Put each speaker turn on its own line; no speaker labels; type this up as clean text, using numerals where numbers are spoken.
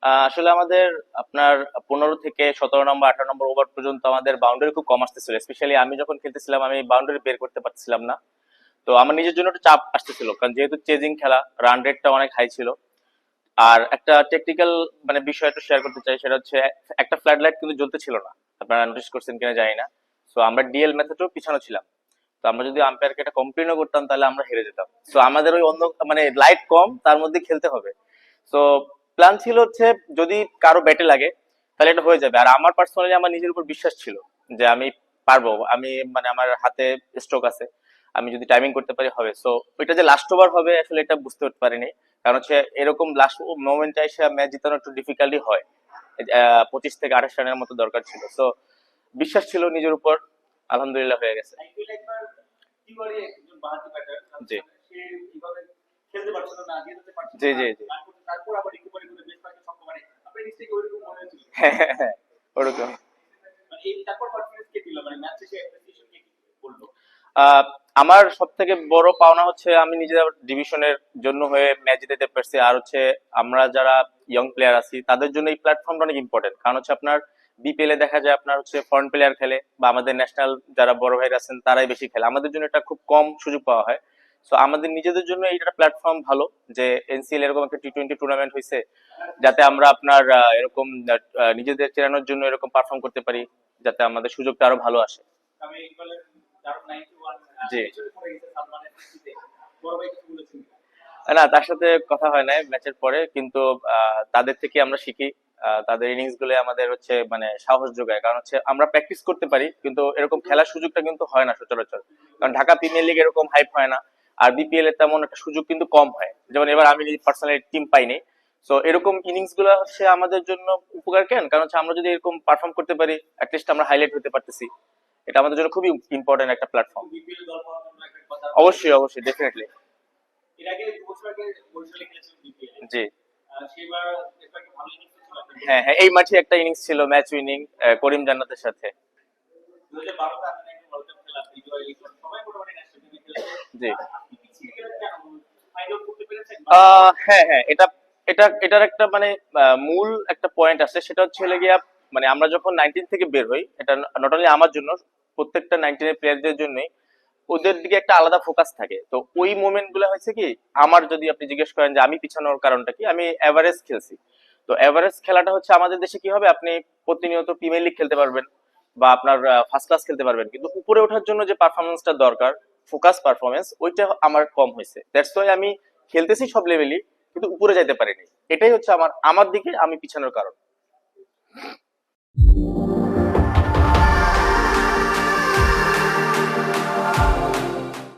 আসলে আমাদের আপনার 15 থেকে 17 নম্বর 18 নম্বর ওভার পর্যন্ত আমাদের বাউন্ডারি খুব কম আসতেছিল। স্পেশালি আমি যখন খেলতেছিলাম আমি বাউন্ডারি বের করতে পারছিলাম না। তো আমার নিজের জন্য একটু চাপ আসতেছিল, কারণ যেহেতু চেজিং খেলা, রান রেটটা অনেক হাই ছিল। আর একটা টেকনিক্যাল মানে বিষয় একটু শেয়ার করতে চাই, সেটা হচ্ছে একটা ফ্লাড লাইট কিন্তু জ্বলতে ছিল না। আপনারা নোটিস করছেন কিনা জানি না। সো আমরা ডিএল মেথডেও পিছানো ছিলাম। তো আমরা যদি আম্পায়ারকে এটা কমপ্লেনও করতাম তাহলে আমরা হেরে যেতাম। সো আমাদের ওই অন্য মানে লাইট কম, তার মধ্যে খেলতে হবে। সো প্ল্যান ছিল হচ্ছে যদি কারো ব্যাটে লাগে তাহলে এটা হয়ে যাবে। আর আমার পার্সোনালি আমার নিজের উপর বিশ্বাস ছিল যে আমি পারবো, আমি মানে আমার হাতে স্ট্রোক আছে, আমি যদি টাইমিং করতে পারি হবে। সো ওইটা যে লাস্ট ওভার হবে আসলে এটা বুঝতে পারিনি, কারণ হচ্ছে এরকম লাস্ট মোমেন্টে এসে ম্যাচ জিতানো একটু ডিফিকাল্টই হয়। 25 থেকে 28 রানের মতো দরকার ছিল। সো বিশ্বাস ছিল নিজের উপর, আলহামদুলিল্লাহ হয়ে গেছে। জি জি জি জি। হ্যাঁ হ্যাঁ হ্যাঁ, ওরকম। আহ, আমার সব থেকে বড় পাওনা হচ্ছে আমি নিজের ডিভিশনের জন্য হয়ে ম্যাচ জিতাতে পারছি। আর হচ্ছে আমরা যারা ইয়ং প্লেয়ার আছি তাদের জন্য এই প্ল্যাটফর্মটা অনেক ইম্পর্টেন্ট, কারণ হচ্ছে আপনার বিপিএল এ দেখা যায় আপনার হচ্ছে ফরেন প্লেয়ার খেলে বা আমাদের ন্যাশনাল যারা বড় ভাইরা আছেন তারাই বেশি খেলে, আমাদের জন্য এটা খুব কম সুযোগ পাওয়া হয়। সো আমাদের নিজেদের জন্য এইটা প্ল্যাটফর্ম ভালো যে এনসিএল এরকম একটা টি-20 টুর্নামেন্ট হয়েছে, যাতে আমরা আপনার এরকম নিজেদের চেনানোর জন্য এরকম পারফর্ম করতে পারি, যাতে আমাদের সুযোগটা আরো ভালো আসে। জি। না, তার সাথে কথা হয় নাই ম্যাচের পরে, কিন্তু তাদের থেকে আমরা শিখি। তাদের ইনিংস গুলো আমাদের হচ্ছে মানে সাহস যোগায়, কারণ হচ্ছে আমরা প্র্যাকটিস করতে পারি কিন্তু এরকম খেলার সুযোগটা কিন্তু হয় না সচরাচর। কারণ ঢাকা প্রিমিয়ার লিগ এরকম হাইপ হয় না, আর বিপিএল এর তেমন একটা সুযোগ কিন্তু কম হয়। যেমন এবার আমি পার্সোনালি টিম পাইনি। সো এরকম ইনিংস গুলো হচ্ছে আমাদের জন্য উপকার কেন, কারণ হচ্ছে আমরা যদি এরকম পারফর্ম করতে পারি অ্যাটলিস্ট আমরা হাইলাইট হতে পারতেছি। এটা আমাদের জন্য খুবই ইম্পর্টেন্ট একটা প্ল্যাটফর্ম। অবশ্যই অবশ্যই, ডেফিনেটলি। জি। হ্যাঁ হ্যাঁ, এই মাঠে একটা ইনিংস ছিল ম্যাচ উইনিং, করিম জান্নাতের সাথে। জি। হ্যাঁ হ্যাঁ, এটা এটার একটা মানে মূল একটা পয়েন্ট আছে, সেটা হচ্ছে হলে গিয়া মানে আমরা যখন 19 থেকে বের হই, এটা নট অনলি আমার জন্য, প্রত্যেকটা 19 এর প্লেয়ারদের জন্যই ওদের দিকে একটা আলাদা ফোকাস থাকে। তো ওই মোমেন্ট গুলো হয়েছে কি, আমার যদি আপনি জিজ্ঞেস করেন যে আমি পিছানোর কারণটা কি, আমি এভারেজ খেলছি। তো এভারেজ খেলাটা হচ্ছে আমাদের দেশে কি হবে, আপনি প্রতিনিয়ত প্রিমিয়ার লিগ খেলতে পারবেন বা আপনার ফার্স্ট ক্লাস খেলতে পারবেন, কিন্তু উপরে ওঠার জন্য যে পারফরমেন্সটা দরকার, ফোকাস পারফরমেন্স, ওইটা আমার কম হয়েছে। দ্যাটস ওয়াই আমি খেলতেছি সব লেভেলই কিন্তু উপরে যাইতে পারিনি। এটাই হচ্ছে আমার আমার দিকে আমি পিছানোর কারণ।